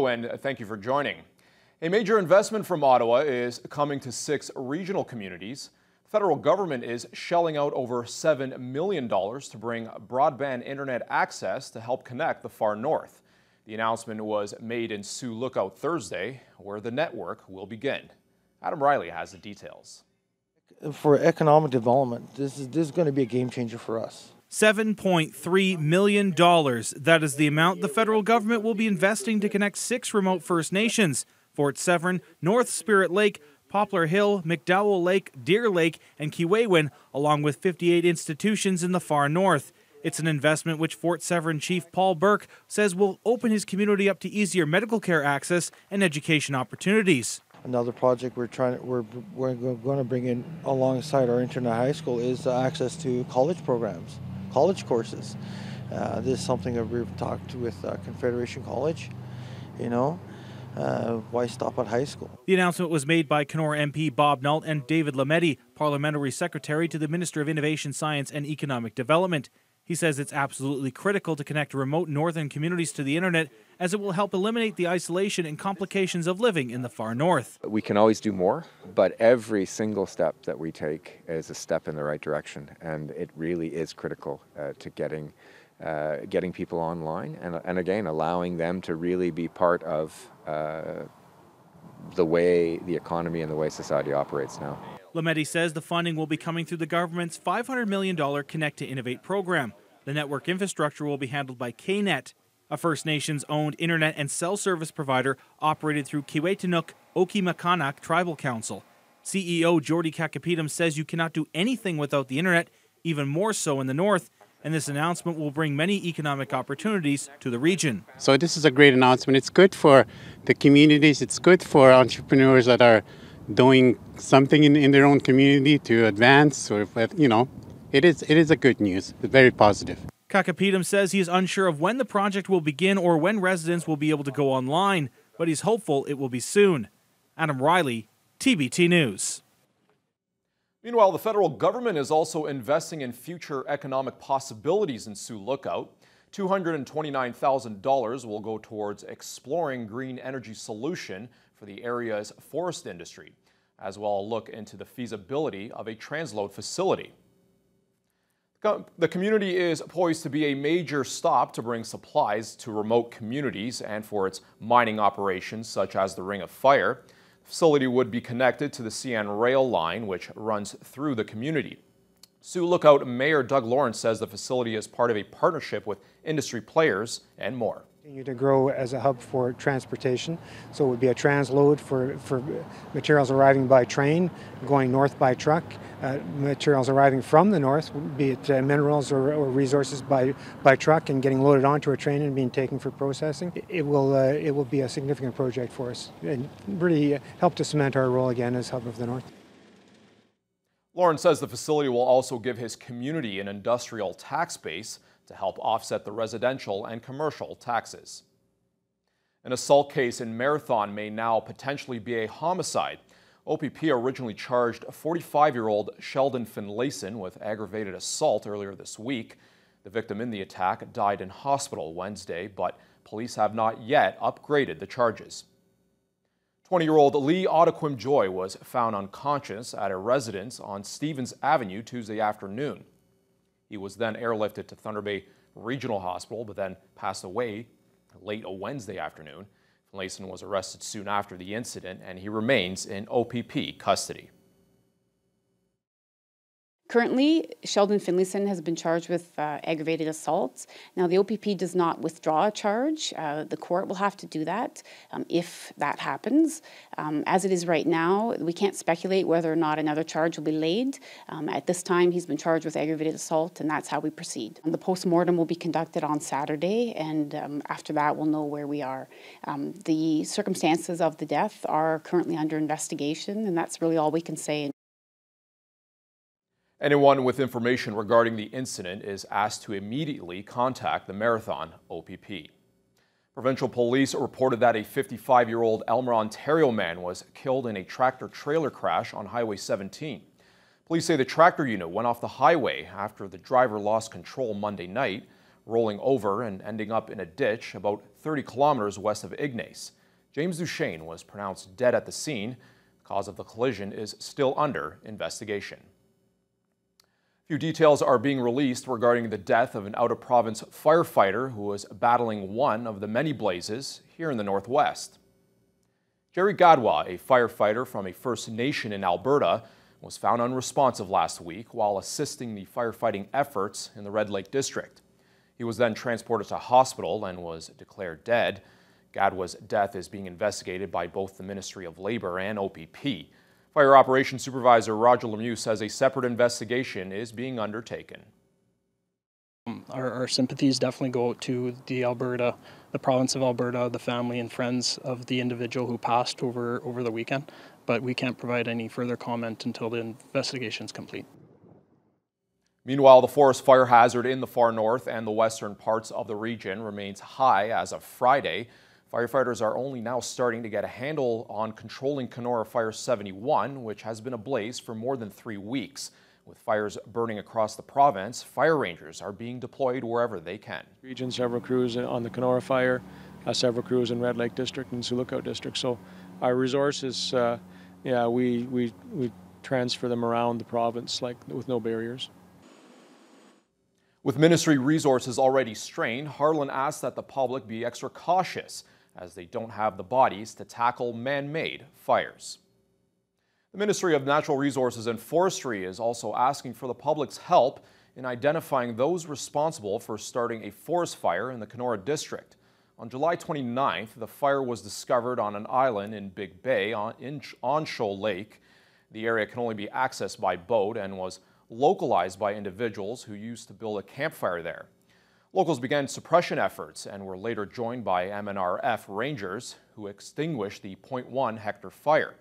Hello and thank you for joining. A major investment from Ottawa is coming to 6 regional communities. The federal government is shelling out over $7 million to bring broadband internet access to help connect the far north. The announcement was made in Sioux Lookout Thursday, where the network will begin. Adam Riley has the details. For economic development, this is going to be a game changer for us. $7.3 million. That is the amount the federal government will be investing to connect 6 remote First Nations: Fort Severn, North Spirit Lake, Poplar Hill, McDowell Lake, Deer Lake, and Keewaywin, along with 58 institutions in the far north. It's an investment which Fort Severn Chief Paul Burke says will open his community up to easier medical care access and education opportunities. Another project we're going to bring in alongside our internet high school is access to college programs, college courses. This is something that we've talked with Confederation College. Why stop at high school? The announcement was made by Kenora MP Bob Nault and David Lametti, Parliamentary Secretary to the Minister of Innovation, Science and Economic Development. He says it's absolutely critical to connect remote northern communities to the internet, as it will help eliminate the isolation and complications of living in the far north. We can always do more, but every single step that we take is a step in the right direction, and it really is critical to getting people online and again allowing them to really be part of the way the economy and the way society operates now. Lametti says the funding will be coming through the government's $500 million Connect to Innovate program. The network infrastructure will be handled by KNet, a First Nations-owned internet and cell service provider operated through Kiiwetinoong Okimakanak Tribal Council. CEO Jordy Kakapitam says you cannot do anything without the internet, even more so in the north, and this announcement will bring many economic opportunities to the region. So this is a great announcement. It's good for the communities. It's good for entrepreneurs that are doing something in their own community to advance, or it is a good news. It's very positive. Kakapitam says he is unsure of when the project will begin or when residents will be able to go online, but he's hopeful it will be soon. Adam Riley, TBT News. Meanwhile, the federal government is also investing in future economic possibilities in Sioux Lookout. $229,000 will go towards exploring green energy solution for the area's forest industry, as well as look into the feasibility of a transload facility. The community is poised to be a major stop to bring supplies to remote communities and for its mining operations such as the Ring of Fire. The facility would be connected to the CN rail line, which runs through the community. Sioux Lookout Mayor Doug Lawrence says the facility is part of a partnership with industry players and more. Continue to grow as a hub for transportation, so it would be a transload for materials arriving by train, going north by truck, materials arriving from the north, be it minerals or resources by truck, and getting loaded onto a train and being taken for processing. It will be a significant project for us and really help to cement our role again as hub of the north. Lawrence says the facility will also give his community an industrial tax base to help offset the residential and commercial taxes. An assault case in Marathon may now potentially be a homicide. OPP originally charged 45-year-old Sheldon Finlayson with aggravated assault earlier this week. The victim in the attack died in hospital Wednesday, but police have not yet upgraded the charges. 20-year-old Lee Ottaquim Joy was found unconscious at a residence on Stevens Avenue Tuesday afternoon. He was then airlifted to Thunder Bay Regional Hospital, but then passed away late Wednesday afternoon. Finlayson was arrested soon after the incident, and he remains in OPP custody. Currently, Sheldon Finlayson has been charged with aggravated assault. Now, the OPP does not withdraw a charge. The court will have to do that if that happens. As it is right now, we can't speculate whether or not another charge will be laid. At this time, he's been charged with aggravated assault, and that's how we proceed. The post-mortem will be conducted on Saturday, and after that, we'll know where we are. The circumstances of the death are currently under investigation, and that's really all we can say. Anyone with information regarding the incident is asked to immediately contact the Marathon OPP. Provincial police reported that a 55-year-old Elmer, Ontario man was killed in a tractor-trailer crash on Highway 17. Police say the tractor unit went off the highway after the driver lost control Monday night, rolling over and ending up in a ditch about 30 kilometers west of Ignace. James Duchesne was pronounced dead at the scene. The cause of the collision is still under investigation. Few details are being released regarding the death of an out-of-province firefighter who was battling one of the many blazes here in the Northwest. Jerry Gadwa, a firefighter from a First Nation in Alberta, was found unresponsive last week while assisting the firefighting efforts in the Red Lake District. He was then transported to hospital and was declared dead. Gadwa's death is being investigated by both the Ministry of Labor and OPP. Fire Operations Supervisor Roger Lemieux says a separate investigation is being undertaken. Our sympathies definitely go out to the province of Alberta, the family and friends of the individual who passed over the weekend, but we can't provide any further comment until the investigation is complete. Meanwhile, the forest fire hazard in the far north and the western parts of the region remains high as of Friday. Firefighters are only now starting to get a handle on controlling Kenora Fire 71, which has been ablaze for more than 3 weeks. With fires burning across the province, fire rangers are being deployed wherever they can. Region, several crews on the Kenora Fire, several crews in Red Lake District and Sioux Lookout District. So our resources, we transfer them around the province with no barriers. With ministry resources already strained, Harlan asked that the public be extra cautious as they don't have the bodies to tackle man-made fires. The Ministry of Natural Resources and Forestry is also asking for the public's help in identifying those responsible for starting a forest fire in the Kenora District. On July 29th, the fire was discovered on an island in Big Bay on Shoal Lake. The area can only be accessed by boat and was localized by individuals who used to build a campfire there. Locals began suppression efforts and were later joined by MNRF rangers who extinguished the 0.1 hectare fire.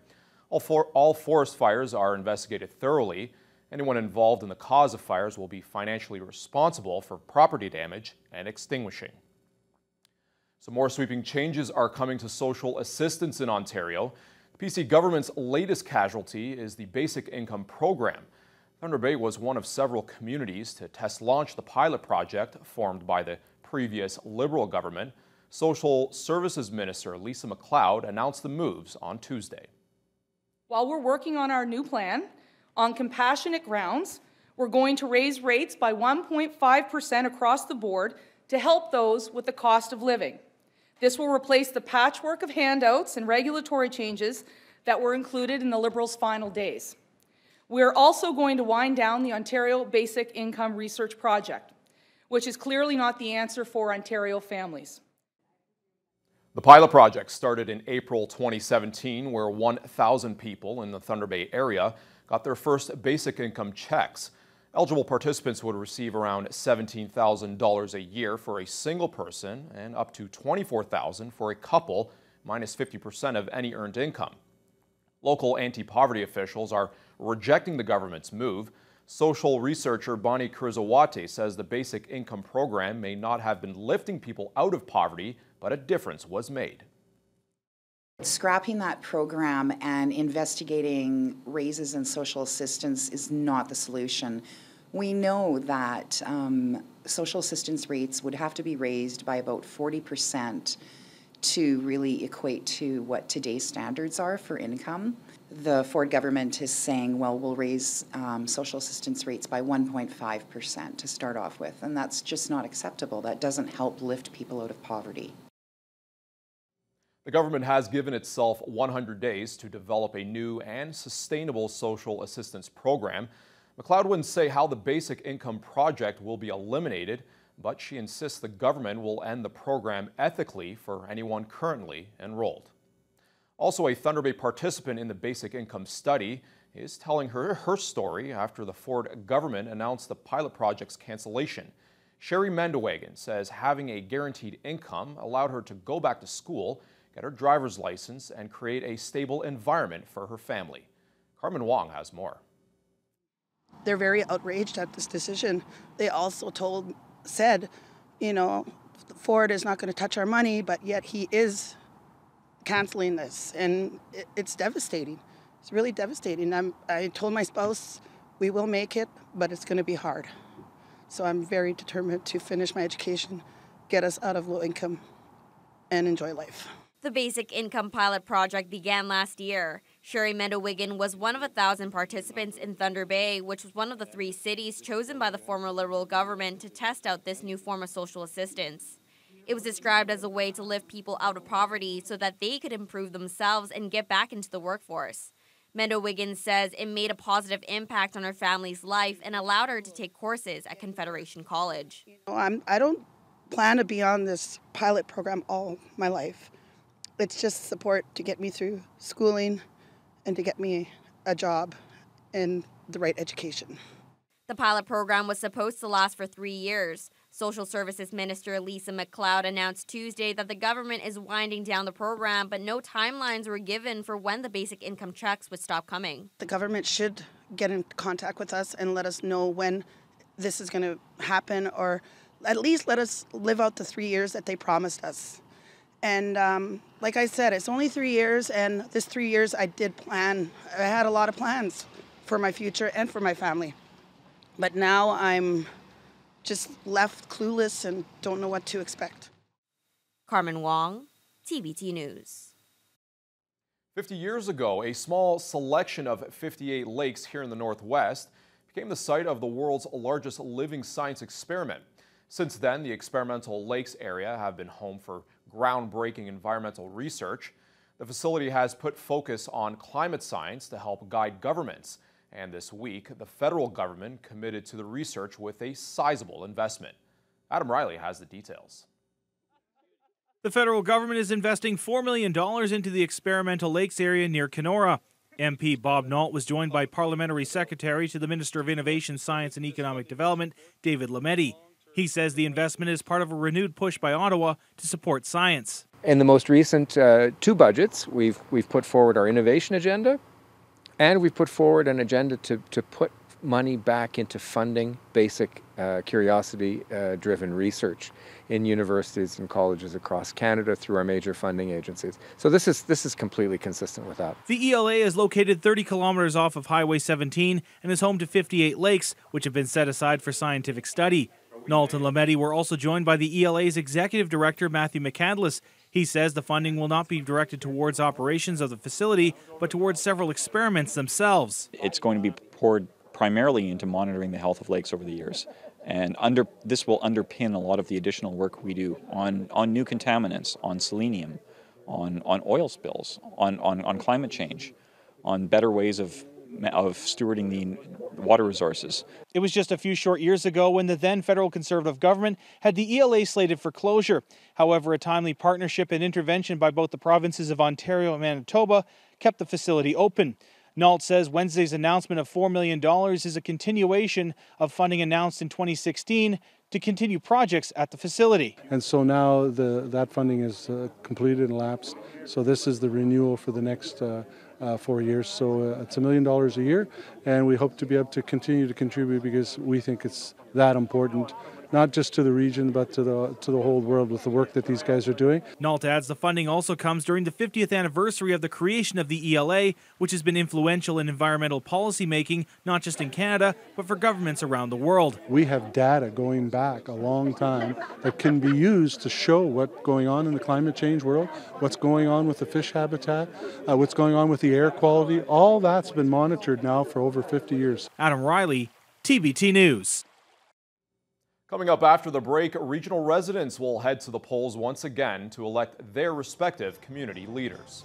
All forest fires are investigated thoroughly. Anyone involved in the cause of fires will be financially responsible for property damage and extinguishing. Some more sweeping changes are coming to social assistance in Ontario. The PC government's latest casualty is the Basic Income Program. Thunder Bay was one of several communities to test launch the pilot project formed by the previous Liberal government. Social Services Minister Lisa MacLeod announced the moves on Tuesday. While we're working on our new plan, on compassionate grounds, we're going to raise rates by 1.5% across the board to help those with the cost of living. This will replace the patchwork of handouts and regulatory changes that were included in the Liberals' final days. We're also going to wind down the Ontario Basic Income Research Project, which is clearly not the answer for Ontario families. The pilot project started in April 2017, where 1,000 people in the Thunder Bay area got their first basic income checks. Eligible participants would receive around $17,000 a year for a single person and up to $24,000 for a couple, minus 50% of any earned income. Local anti-poverty officials are rejecting the government's move. Social researcher Bonnie Kurzawate says the basic income program may not have been lifting people out of poverty, but a difference was made. Scrapping that program and investigating raises in social assistance is not the solution. We know that social assistance rates would have to be raised by about 40% to really equate to what today's standards are for income. The Ford government is saying, well, we'll raise social assistance rates by 1.5% to start off with, and that's just not acceptable. That doesn't help lift people out of poverty. The government has given itself 100 days to develop a new and sustainable social assistance program. MacLeod wouldn't say how the Basic Income Project will be eliminated, but she insists the government will end the program ethically for anyone currently enrolled. Also, a Thunder Bay participant in the Basic Income study is telling her story after the Ford government announced the pilot project's cancellation. Sherry Mendewagen says having a guaranteed income allowed her to go back to school, get her driver's license, and create a stable environment for her family. Carmen Wong has more. They're very outraged at this decision. They also said, you know, Ford is not going to touch our money, but yet he is canceling this, and it's devastating. It's really devastating. I told my spouse we will make it, but it's going to be hard. So I'm very determined to finish my education, get us out of low income. and enjoy life. The Basic Income Pilot Project began last year. Sherry Mendewigan was one of 1,000 participants in Thunder Bay, which was one of the 3 cities chosen by the former Liberal government to test out this new form of social assistance. It was described as a way to lift people out of poverty so that they could improve themselves and get back into the workforce. Mendewigan says it made a positive impact on her family's life and allowed her to take courses at Confederation College. I don't plan to be on this pilot program all my life. It's just support to get me through schooling and to get me a job and the right education. The pilot program was supposed to last for 3 years. Social Services Minister Lisa MacLeod announced Tuesday that the government is winding down the program, but no timelines were given for when the basic income checks would stop coming. The government should get in contact with us and let us know when this is going to happen, or at least let us live out the 3 years that they promised us. And like I said, it's only 3 years, and this 3 years I did plan. I had a lot of plans for my future and for my family. But now I'm just left clueless and don't know what to expect. Carmen Wong, TBT News. 50 years ago, a small selection of 58 lakes here in the Northwest became the site of the world's largest living science experiment. Since then, the experimental lakes area have been home for groundbreaking environmental research. The facility has put focus on climate science to help guide governments. And this week, the federal government committed to the research with a sizable investment. Adam Riley has the details. The federal government is investing $4 million into the experimental lakes area near Kenora. MP Bob Nault was joined by Parliamentary Secretary to the Minister of Innovation, Science and Economic Development, David Lametti. He says the investment is part of a renewed push by Ottawa to support science. In the most recent 2 budgets, we've put forward our innovation agenda, and we've put forward an agenda to put money back into funding basic curiosity-driven research in universities and colleges across Canada through our major funding agencies. So this is completely consistent with that. The ELA is located 30 kilometers off of Highway 17 and is home to 58 lakes, which have been set aside for scientific study. Nault and Lametti were also joined by the ELA's Executive Director, Matthew McCandless. He says the funding will not be directed towards operations of the facility, but towards several experiments themselves. It's going to be poured primarily into monitoring the health of lakes over the years. And this will underpin a lot of the additional work we do on new contaminants, on selenium, on oil spills, on climate change, on better ways of stewarding the water resources. It was just a few short years ago when the then federal Conservative government had the ELA slated for closure. However, a timely partnership and intervention by both the provinces of Ontario and Manitoba kept the facility open. Nault says Wednesday's announcement of $4 million is a continuation of funding announced in 2016 to continue projects at the facility. And so now that funding is completed and lapsed. So this is the renewal for the next 4 years. So it's $1 million a year, and we hope to be able to continue to contribute because we think it's that important, not just to the region, but to the whole world with the work that these guys are doing. Nault adds the funding also comes during the 50th anniversary of the creation of the ELA, which has been influential in environmental policy making, not just in Canada, but for governments around the world. We have data going back a long time that can be used to show what's going on in the climate change world, what's going on with the fish habitat, what's going on with the air quality. All that's been monitored now for over 50 years. Adam Riley, TBT News. Coming up after the break, regional residents will head to the polls once again to elect their respective community leaders.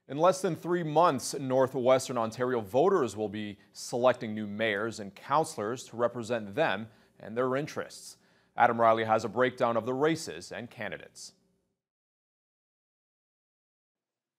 In less than 3 months, Northwestern Ontario voters will be selecting new mayors and councillors to represent them and their interests. Adam Riley has a breakdown of the races and candidates.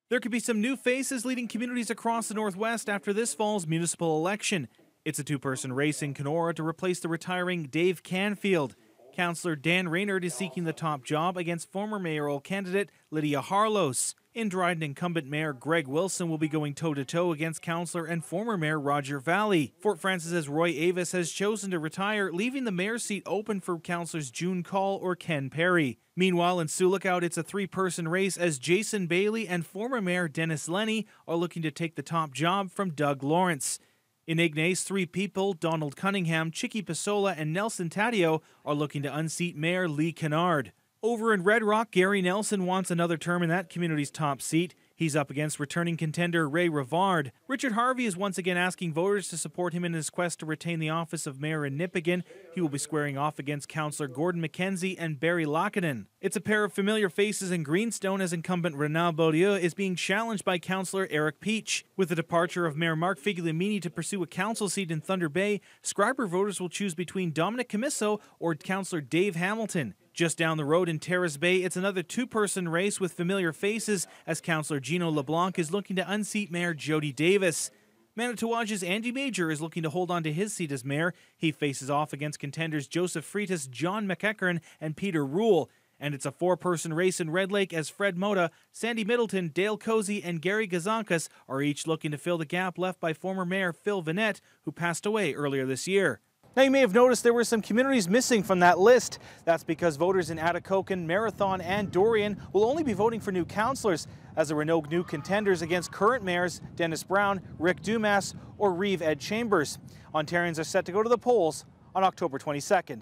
There could be some new faces leading communities across the Northwest after this fall's municipal election. It's a two-person race in Kenora to replace the retiring Dave Canfield. Councillor Dan Raynard is seeking the top job against former mayoral candidate Lydia Harlos. In Dryden, incumbent Mayor Greg Wilson will be going toe-to-toe against Councillor and former Mayor Roger Valley. Fort Francis's Roy Avis has chosen to retire, leaving the mayor's seat open for Councillors June Call or Ken Perry. Meanwhile, in Sioux Lookout, it's a three-person race as Jason Bailey and former Mayor Dennis Lenny are looking to take the top job from Doug Lawrence. In Ignace, three people, Donald Cunningham, Chicky Pasola, and Nelson Taddeo, are looking to unseat Mayor Lee Kennard. Over in Red Rock, Gary Nelson wants another term in that community's top seat. He's up against returning contender Ray Rivard. Richard Harvey is once again asking voters to support him in his quest to retain the office of mayor in Nipigon. He will be squaring off against Councillor Gordon McKenzie and Barry Lockinen. It's a pair of familiar faces in Greenstone as incumbent Renal Beaulieu is being challenged by Councillor Eric Peach. With the departure of Mayor Mark Figliamini to pursue a council seat in Thunder Bay, Scriber voters will choose between Dominic Camisso or Councillor Dave Hamilton. Just down the road in Terrace Bay, it's another two-person race with familiar faces as Councillor Gino LeBlanc is looking to unseat Mayor Jody Davis. Manitowaj's Andy Major is looking to hold on to his seat as mayor. He faces off against contenders Joseph Freitas, John McEachern, and Peter Rule. And it's a four-person race in Red Lake as Fred Mota, Sandy Middleton, Dale Cozy, and Gary Gazankas are each looking to fill the gap left by former Mayor Phil Vanette, who passed away earlier this year. Now, you may have noticed there were some communities missing from that list. That's because voters in Atikokan, Marathon, and Dorian will only be voting for new councillors, as there were no new contenders against current mayors Dennis Brown, Rick Dumas, or Reeve Ed Chambers. Ontarians are set to go to the polls on October 22nd.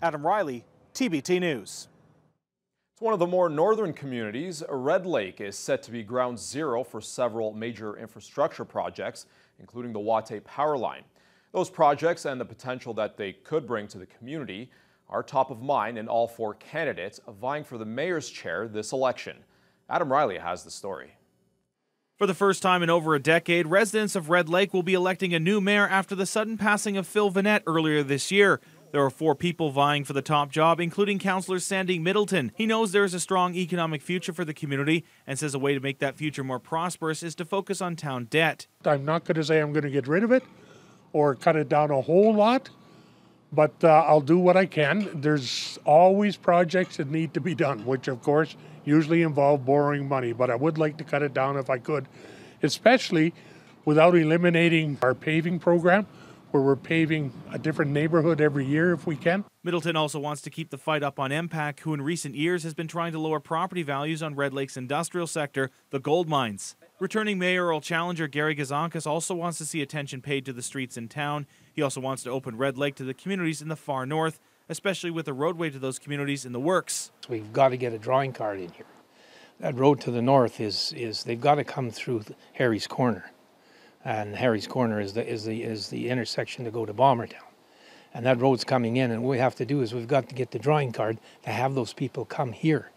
Adam Riley, TBT News. It's one of the more northern communities. Red Lake is set to be ground zero for several major infrastructure projects, including the Watay Power Line. Those projects and the potential that they could bring to the community are top of mind in all four candidates vying for the mayor's chair this election. Adam Riley has the story. For the first time in over a decade, residents of Red Lake will be electing a new mayor after the sudden passing of Phil Vanette earlier this year. There are four people vying for the top job, including Councillor Sandy Middleton. He knows there is a strong economic future for the community and says a way to make that future more prosperous is to focus on town debt. I'm not going to say I'm going to get rid of it or cut it down a whole lot, but I'll do what I can. There's always projects that need to be done, which of course usually involve borrowing money, but I would like to cut it down if I could, especially without eliminating our paving program, where we're paving a different neighborhood every year if we can. Middleton also wants to keep the fight up on MPAC, who in recent years has been trying to lower property values on Red Lake's industrial sector, the gold mines. Returning mayoral challenger Gary Gazankas also wants to see attention paid to the streets in town. He also wants to open Red Lake to the communities in the far north, especially with a roadway to those communities in the works. We've got to get a drawing card in here. That road to the north is they've got to come through Harry's Corner. And Harry's Corner is the intersection to go to Bombertown. And that road's coming in, and what we have to do is we've got to get the drawing card to have those people come here,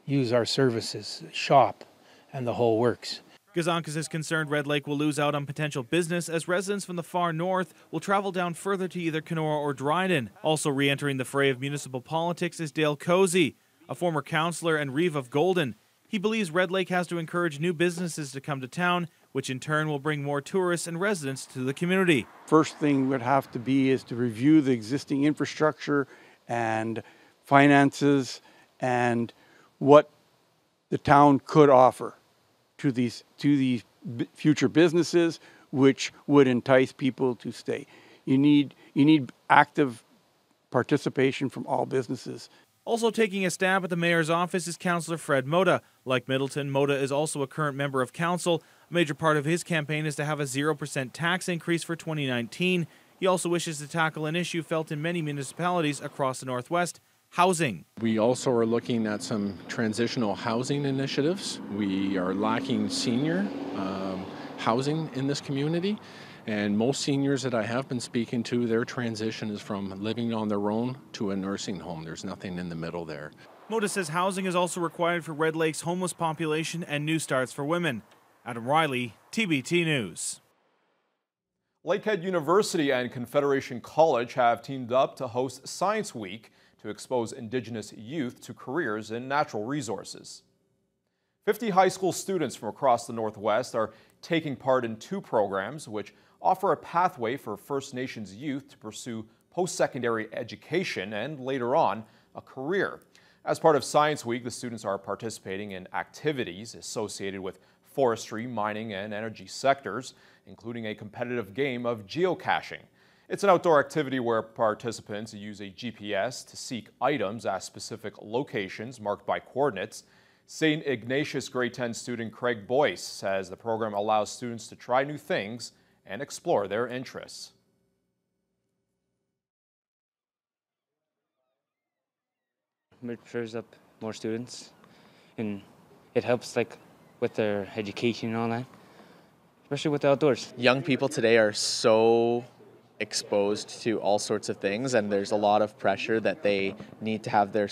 use our services, shop, and the whole works. Gazankas is concerned Red Lake will lose out on potential business as residents from the far north will travel down further to either Kenora or Dryden. Also re-entering the fray of municipal politics is Dale Cozy, a former councillor and Reeve of Golden. He believes Red Lake has to encourage new businesses to come to town, which in turn will bring more tourists and residents to the community. First thing would have to be is to review the existing infrastructure and finances and what the town could offer to these future businesses, which would entice people to stay. You need active participation from all businesses. Also taking a stab at the mayor's office is Councillor Fred Mota. Like Middleton, Mota is also a current member of council. A major part of his campaign is to have a 0% tax increase for 2019. He also wishes to tackle an issue felt in many municipalities across the Northwest: housing. We also are looking at some transitional housing initiatives. We are lacking senior housing in this community, and most seniors that I have been speaking to, their transition is from living on their own to a nursing home. There's nothing in the middle there. Mota says housing is also required for Red Lake's homeless population and new starts for women. Adam Riley, TBT News. Lakehead University and Confederation College have teamed up to host Science Week to expose Indigenous youth to careers in natural resources. 50 high school students from across the Northwest are taking part in 2 programs which offer a pathway for First Nations youth to pursue post-secondary education and later on a career. As part of Science Week, the students are participating in activities associated with forestry, mining, and energy sectors, including a competitive game of geocaching. It's an outdoor activity where participants use a GPS to seek items at specific locations marked by coordinates. St. Ignatius Grade 10 student Craig Boyce says the program allows students to try new things and explore their interests. It frees up more students, and it helps with their education and all that, especially with the outdoors. Young people today are so exposed to all sorts of things, and there's a lot of pressure that they need to have their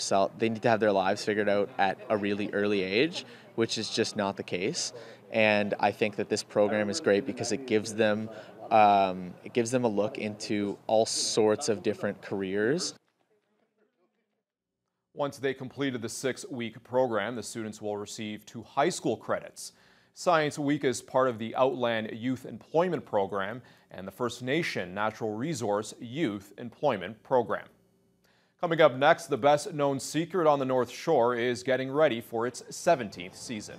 lives figured out at a really early age, which is just not the case. And I think that this program is great because it gives them a look into all sorts of different careers. Once they completed the 6-week program, the students will receive 2 high school credits. Science Week is part of the Outland Youth Employment Program and the First Nation Natural Resource Youth Employment Program. Coming up next, the best-known secret on the North Shore is getting ready for its 17th season.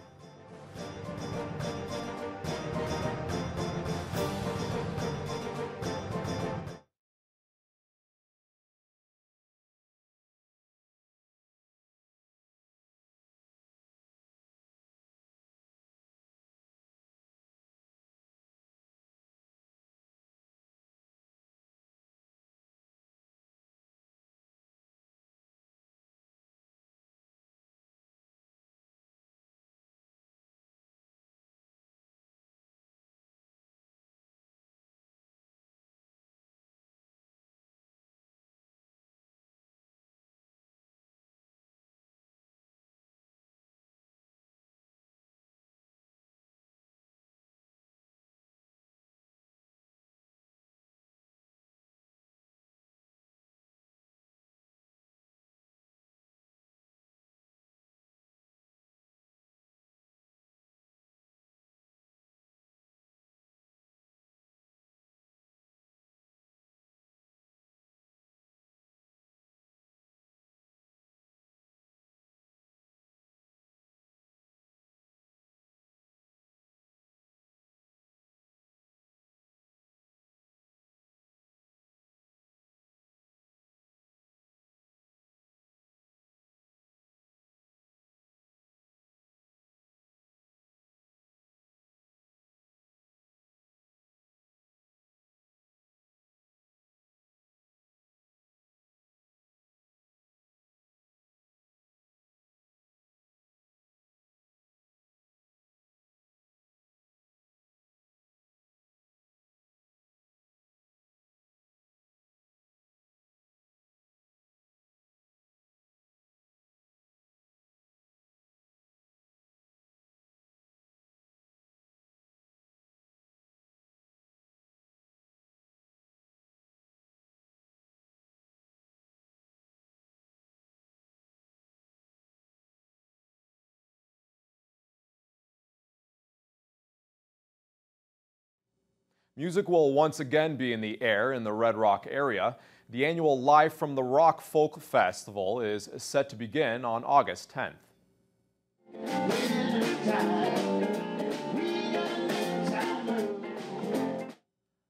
Music will once again be in the air in the Red Rock area. The annual Live from the Rock Folk Festival is set to begin on August 10th.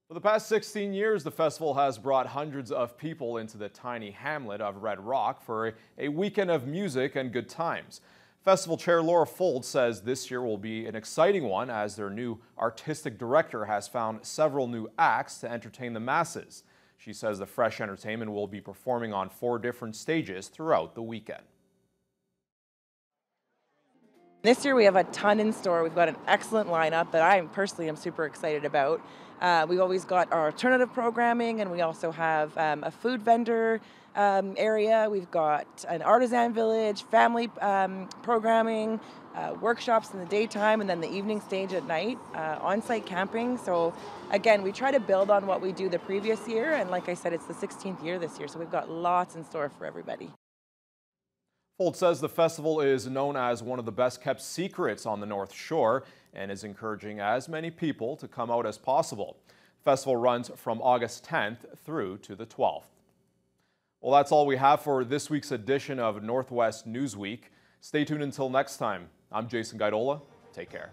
For the past 16 years, the festival has brought hundreds of people into the tiny hamlet of Red Rock for a weekend of music and good times. Festival Chair Laura Fold says this year will be an exciting one as their new artistic director has found several new acts to entertain the masses. She says the fresh entertainment will be performing on 4 different stages throughout the weekend. This year we have a ton in store. We've got an excellent lineup that I personally am super excited about. We've always got our alternative programming, and we also have a food vendor area. We've got an artisan village, family programming, workshops in the daytime, and then the evening stage at night, on-site camping. So again, we try to build on what we do the previous year, and like I said, it's the 16th year this year, so we've got lots in store for everybody. Folt says the festival is known as one of the best kept secrets on the North Shore and is encouraging as many people to come out as possible. The festival runs from August 10th through to the 12th. Well, that's all we have for this week's edition of Northwest Newsweek. Stay tuned until next time. I'm Jason Gaidola. Take care.